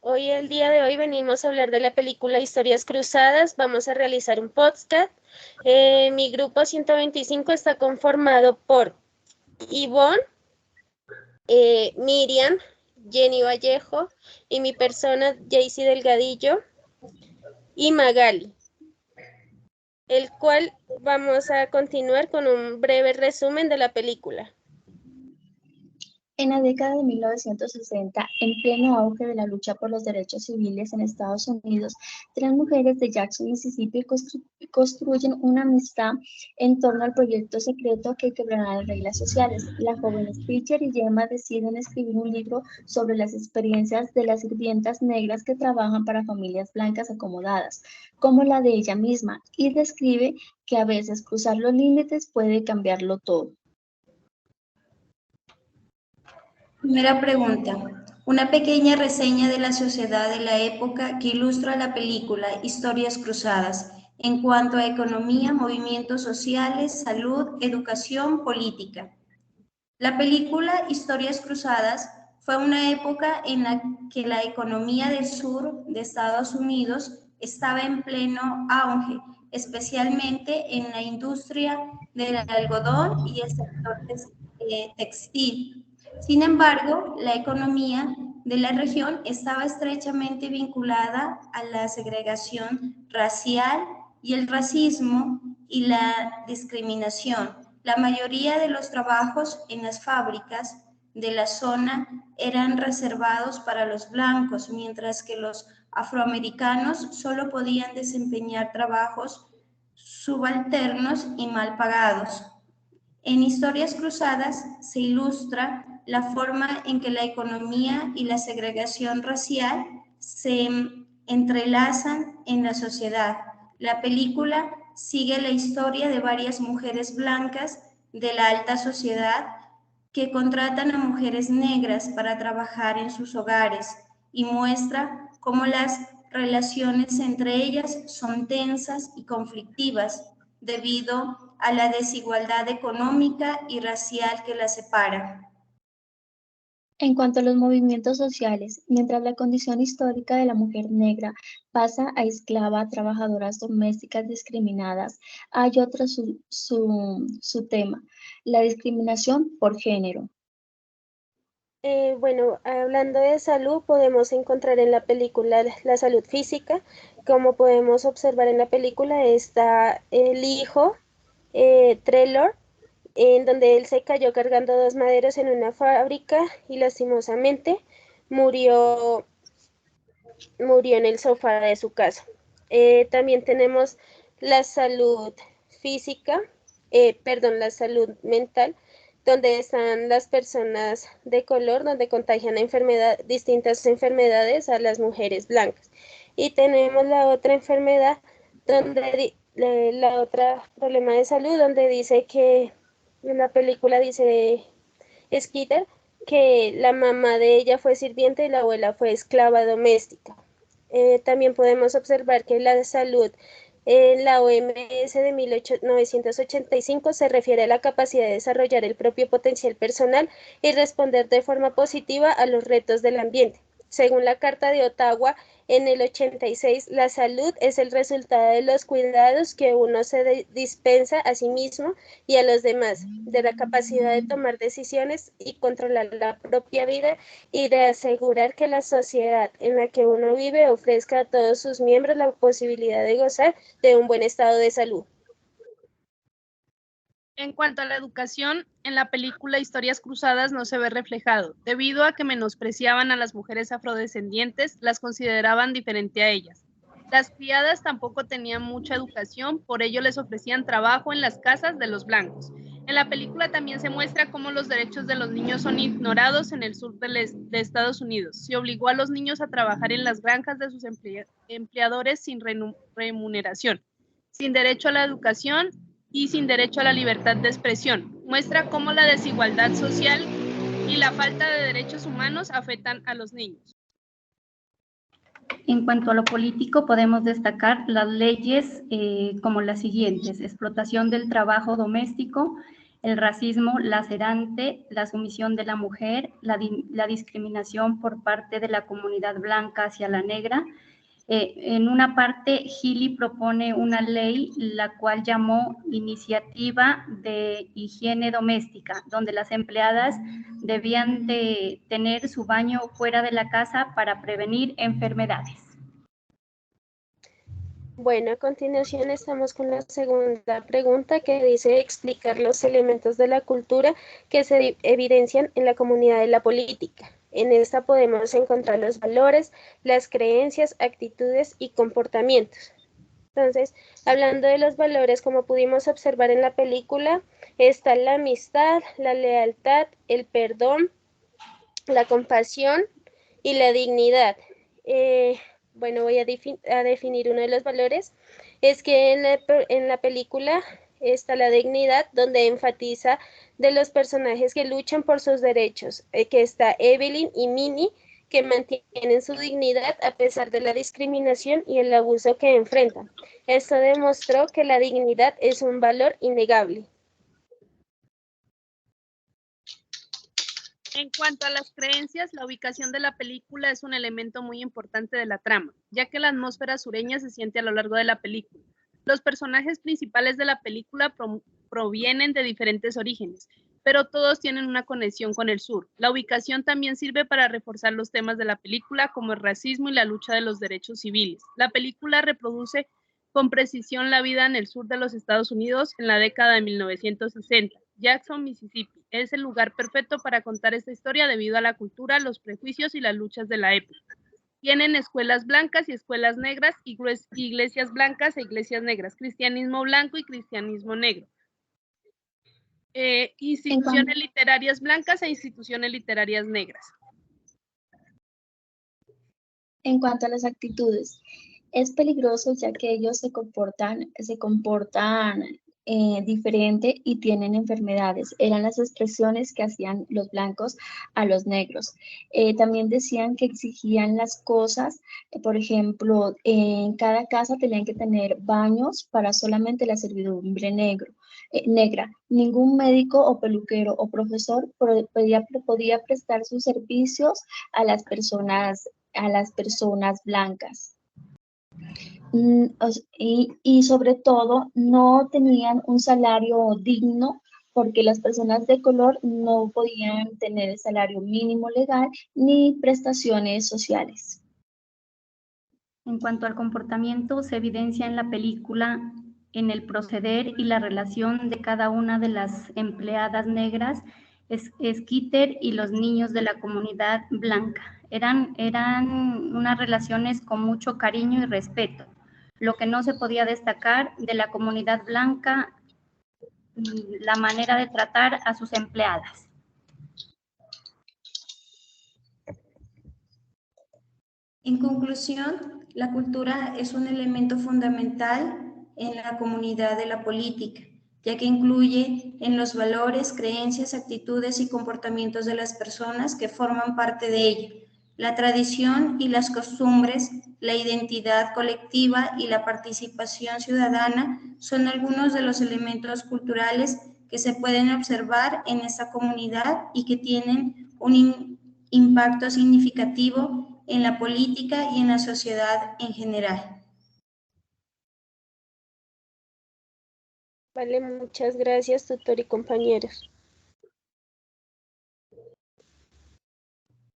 El día de hoy venimos a hablar de la película Historias Cruzadas. Vamos a realizar un podcast. Mi grupo 125 está conformado por Ivonne, Miriam, Jenny Vallejo y mi persona, Jaycee Delgadillo y Magali, el cual vamos a continuar con un breve resumen de la película. En la década de 1960, en pleno auge de la lucha por los derechos civiles en Estados Unidos, tres mujeres de Jackson, Mississippi, construyen una amistad en torno al proyecto secreto que quebrará las reglas sociales. Las jóvenes Pitcher y Gemma deciden escribir un libro sobre las experiencias de las sirvientas negras que trabajan para familias blancas acomodadas, como la de ella misma, y describe que a veces cruzar los límites puede cambiarlo todo. Primera pregunta. Una pequeña reseña de la sociedad de la época que ilustra la película Historias Cruzadas en cuanto a economía, movimientos sociales, salud, educación, política. La película Historias Cruzadas fue una época en la que la economía del sur de Estados Unidos estaba en pleno auge, especialmente en la industria del algodón y el sector textil. Sin embargo, la economía de la región estaba estrechamente vinculada a la segregación racial y el racismo y la discriminación. La mayoría de los trabajos en las fábricas de la zona eran reservados para los blancos, mientras que los afroamericanos solo podían desempeñar trabajos subalternos y mal pagados. En Historias Cruzadas se ilustra la forma en que la economía y la segregación racial se entrelazan en la sociedad. La película sigue la historia de varias mujeres blancas de la alta sociedad que contratan a mujeres negras para trabajar en sus hogares y muestra cómo las relaciones entre ellas son tensas y conflictivas debido a la desigualdad económica y racial que las separa. En cuanto a los movimientos sociales, mientras la condición histórica de la mujer negra pasa a esclava a trabajadoras domésticas discriminadas, hay otro su tema, la discriminación por género. Hablando de salud, podemos encontrar en la película la salud física. Como podemos observar en la película, está el hijo, Trelor, en donde él se cayó cargando dos maderos en una fábrica y lastimosamente murió, murió en el sofá de su casa. También tenemos la salud física, la salud mental, donde están las personas de color, donde contagian distintas enfermedades a las mujeres blancas. Y tenemos la otra enfermedad, la otra problema de salud, donde dice que en la película dice Skeeter que la mamá de ella fue sirviente y la abuela fue esclava doméstica. También podemos observar que la salud en la OMS de 1985 se refiere a la capacidad de desarrollar el propio potencial personal y responder de forma positiva a los retos del ambiente. Según la Carta de Ottawa, en el 86, la salud es el resultado de los cuidados que uno se dispensa a sí mismo y a los demás, de la capacidad de tomar decisiones y controlar la propia vida y de asegurar que la sociedad en la que uno vive ofrezca a todos sus miembros la posibilidad de gozar de un buen estado de salud. En cuanto a la educación, en la película Historias Cruzadas no se ve reflejado, debido a que menospreciaban a las mujeres afrodescendientes, las consideraban diferente a ellas. Las criadas tampoco tenían mucha educación, por ello les ofrecían trabajo en las casas de los blancos. En la película también se muestra cómo los derechos de los niños son ignorados en el sur de Estados Unidos. Se obligó a los niños a trabajar en las granjas de sus empleadores sin remuneración, sin derecho a la educación y sin derecho a la libertad de expresión. Muestra cómo la desigualdad social y la falta de derechos humanos afectan a los niños. En cuanto a lo político, podemos destacar las leyes como las siguientes: explotación del trabajo doméstico, el racismo lacerante, la sumisión de la mujer, la discriminación por parte de la comunidad blanca hacia la negra. En una parte, Healy propone una ley, la cual llamó Iniciativa de Higiene Doméstica, donde las empleadas debían de tener su baño fuera de la casa para prevenir enfermedades. Bueno, a continuación estamos con la segunda pregunta que dice explicar los elementos de la cultura que se evidencian en la comunidad de la política. En esta podemos encontrar los valores, las creencias, actitudes y comportamientos. Entonces, hablando de los valores, como pudimos observar en la película, está la amistad, la lealtad, el perdón, la compasión y la dignidad. Bueno, voy a definir uno de los valores. Es que en la película está la dignidad, donde enfatiza de los personajes que luchan por sus derechos, que está Evelyn y Minnie, que mantienen su dignidad a pesar de la discriminación y el abuso que enfrentan. Esto demostró que la dignidad es un valor innegable. En cuanto a las creencias, la ubicación de la película es un elemento muy importante de la trama, ya que la atmósfera sureña se siente a lo largo de la película. Los personajes principales de la película provienen de diferentes orígenes, pero todos tienen una conexión con el sur. La ubicación también sirve para reforzar los temas de la película, como el racismo y la lucha de los derechos civiles. La película reproduce con precisión la vida en el sur de los Estados Unidos en la década de 1960. Jackson, Mississippi, es el lugar perfecto para contar esta historia debido a la cultura, los prejuicios y las luchas de la época. Tienen escuelas blancas y escuelas negras, iglesias blancas e iglesias negras, cristianismo blanco y cristianismo negro, instituciones literarias blancas e instituciones literarias negras. En cuanto a las actitudes, es peligroso ya que ellos se comportan diferente y tienen enfermedades. Eran las expresiones que hacían los blancos a los negros. También decían que exigían las cosas, por ejemplo, en cada casa tenían que tener baños para solamente la servidumbre negra. Ningún médico o peluquero o profesor podía prestar sus servicios a las personas blancas. Y sobre todo no tenían un salario digno porque las personas de color no podían tener el salario mínimo legal ni prestaciones sociales. En cuanto al comportamiento, se evidencia en la película en el proceder y la relación de cada una de las empleadas negras, Skeeter y los niños de la comunidad blanca. Eran unas relaciones con mucho cariño y respeto. Lo que no se podía destacar de la comunidad blanca, la manera de tratar a sus empleadas. En conclusión, la cultura es un elemento fundamental en la comunidad de la política, ya que incluye en los valores, creencias, actitudes y comportamientos de las personas que forman parte de ella. La tradición y las costumbres, la identidad colectiva y la participación ciudadana son algunos de los elementos culturales que se pueden observar en esta comunidad y que tienen un impacto significativo en la política y en la sociedad en general. Vale, muchas gracias, tutor y compañeros.